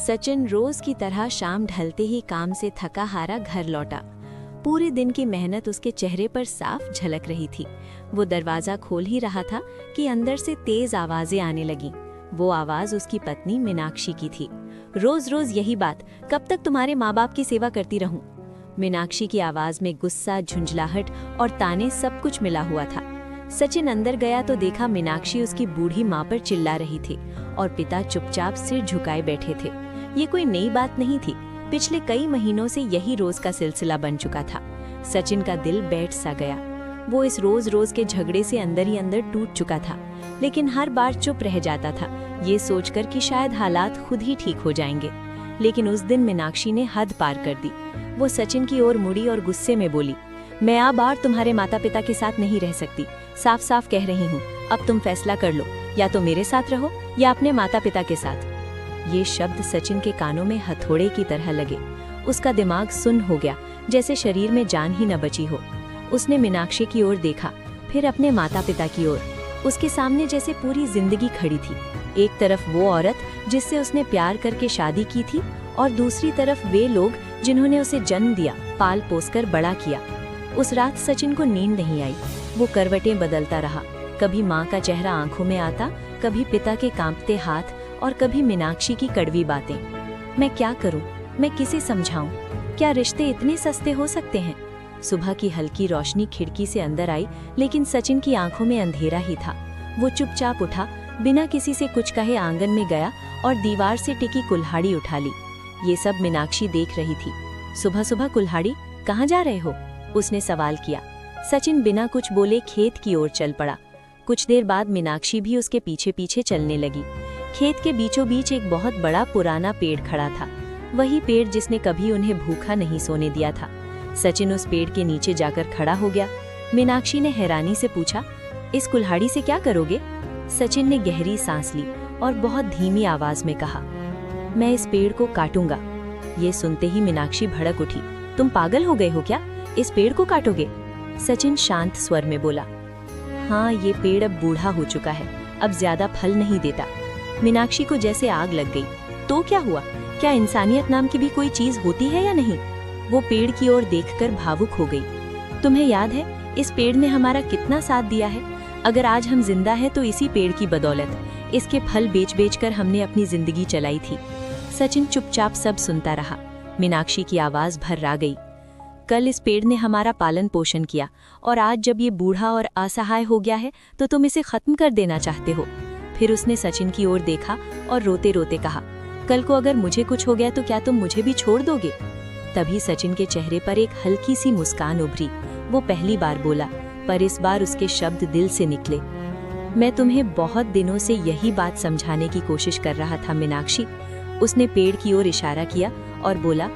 सचिन रोज की तरह शाम ढलते ही काम से थका हारा घर लौटा। पूरे दिन की मेहनत उसके चेहरे पर साफ झलक रही थी। वो दरवाजा खोल ही रहा था कि अंदर से तेज आवाजें आने लगीं। वो आवाज उसकी पत्नी मीनाक्षी की थी। रोज रोज यही बात, कब तक तुम्हारे माँ बाप की सेवा करती रहूं? मीनाक्षी की आवाज में गुस्सा, झुंझलाहट और ताने सब कुछ मिला हुआ था। सचिन अंदर गया तो देखा मीनाक्षी उसकी बूढ़ी माँ पर चिल्ला रही थी और पिता चुपचाप सिर झुकाए बैठे थे। ये कोई नई बात नहीं थी, पिछले कई महीनों से यही रोज का सिलसिला बन चुका था। सचिन का दिल बैठ सा गया। वो इस रोज रोज के झगड़े से अंदर ही अंदर टूट चुका था, लेकिन हर बार चुप रह जाता था, ये सोचकर कि शायद हालात खुद ही ठीक हो जाएंगे। लेकिन उस दिन मीनाक्षी ने हद पार कर दी। वो सचिन की ओर मुड़ी और गुस्से में बोली, मैं अब बार तुम्हारे माता पिता के साथ नहीं रह सकती। साफ साफ कह रही हूँ, अब तुम फैसला कर लो, या तो मेरे साथ रहो या अपने माता पिता के साथ। ये शब्द सचिन के कानों में हथौड़े की तरह लगे। उसका दिमाग सुन्न हो गया, जैसे शरीर में जान ही न बची हो। उसने मीनाक्षी की ओर देखा, फिर अपने माता पिता की ओर। उसके सामने जैसे पूरी जिंदगी खड़ी थी। एक तरफ वो औरत जिससे उसने प्यार करके शादी की थी, और दूसरी तरफ वे लोग जिन्होंने उसे जन्म दिया, पाल पोस कर बड़ा किया। उस रात सचिन को नींद नहीं आई। वो करवटें बदलता रहा। कभी माँ का चेहरा आंखों में आता, कभी पिता के कांपते हाथ और कभी मीनाक्षी की कड़वी बातें। मैं क्या करूं? मैं किसे समझाऊं? क्या रिश्ते इतने सस्ते हो सकते हैं? सुबह की हल्की रोशनी खिड़की से अंदर आई, लेकिन सचिन की आंखों में अंधेरा ही था। वो चुपचाप उठा, बिना किसी से कुछ कहे आंगन में गया और दीवार से टिकी कुल्हाड़ी उठा ली। ये सब मीनाक्षी देख रही थी। सुबह सुबह कुल्हाड़ी, कहाँ जा रहे हो? उसने सवाल किया। सचिन बिना कुछ बोले खेत की ओर चल पड़ा। कुछ देर बाद मीनाक्षी भी उसके पीछे पीछे चलने लगी। खेत के बीचों बीच एक बहुत बड़ा पुराना पेड़ खड़ा था, वही पेड़ जिसने कभी उन्हें भूखा नहीं सोने दिया था। सचिन उस पेड़ के नीचे जाकर खड़ा हो गया। मीनाक्षी ने हैरानी से पूछा, इस कुल्हाड़ी से क्या करोगे? सचिन ने गहरी सांस ली और बहुत धीमी आवाज में कहा, मैं इस पेड़ को काटूंगा। ये सुनते ही मीनाक्षी भड़क उठी, तुम पागल हो गए हो क्या? इस पेड़ को काटोगे? सचिन शांत स्वर में बोला, हाँ, ये पेड़ अब बूढ़ा हो चुका है, अब ज्यादा फल नहीं देता। मीनाक्षी को जैसे आग लग गई। तो क्या हुआ? क्या इंसानियत नाम की भी कोई चीज होती है या नहीं? वो पेड़ की ओर देखकर भावुक हो गई। तुम्हें याद है इस पेड़ ने हमारा कितना साथ दिया है? अगर आज हम जिंदा हैं तो इसी पेड़ की बदौलत। इसके फल बेच बेच कर हमने अपनी जिंदगी चलाई थी। सचिन चुपचाप सब सुनता रहा। मीनाक्षी की आवाज भर्रा गई। कल इस पेड़ ने हमारा पालन पोषण किया, और आज जब ये बूढ़ा और असहाय हो गया है तो तुम इसे खत्म कर देना चाहते हो। फिर उसने सचिन की ओर देखा और रोते रोते कहा, कल को अगर मुझे कुछ हो गया तो क्या तुम मुझे भी छोड़ दोगे? तभी सचिन के चेहरे पर एक हल्की सी मुस्कान उभरी। वो पहली बार बोला, पर इस बार उसके शब्द दिल से निकले। मैं तुम्हें बहुत दिनों से यही बात समझाने की कोशिश कर रहा था मीनाक्षी। उसने पेड़ की ओर इशारा किया और बोला,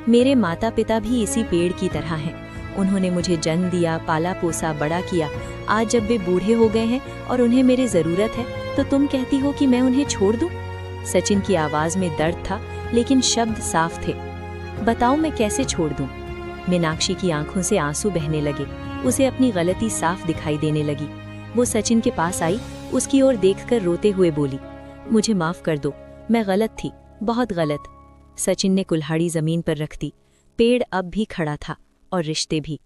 मेरे माता पिता भी इसी पेड़ की तरह हैं। उन्होंने मुझे जन्म दिया, पाला पोसा, बड़ा किया। आज जब वे बूढ़े हो गए हैं और उन्हें मेरी जरूरत है, तो तुम कहती हो कि मैं उन्हें छोड़ दूं? सचिन की आवाज में दर्द था, लेकिन शब्द साफ थे। बताओ मैं कैसे छोड़ दूं? मीनाक्षी की आंखों से आंसू बहने लगे। उसे अपनी गलती साफ दिखाई देने लगी। वो सचिन के पास आई, उसकी ओर देखकर रोते हुए बोली, मुझे माफ कर दो, मैं गलत थी, बहुत गलत। सचिन ने कुल्हाड़ी जमीन पर रख दी। पेड़ अब भी खड़ा था और रिश्ते भी।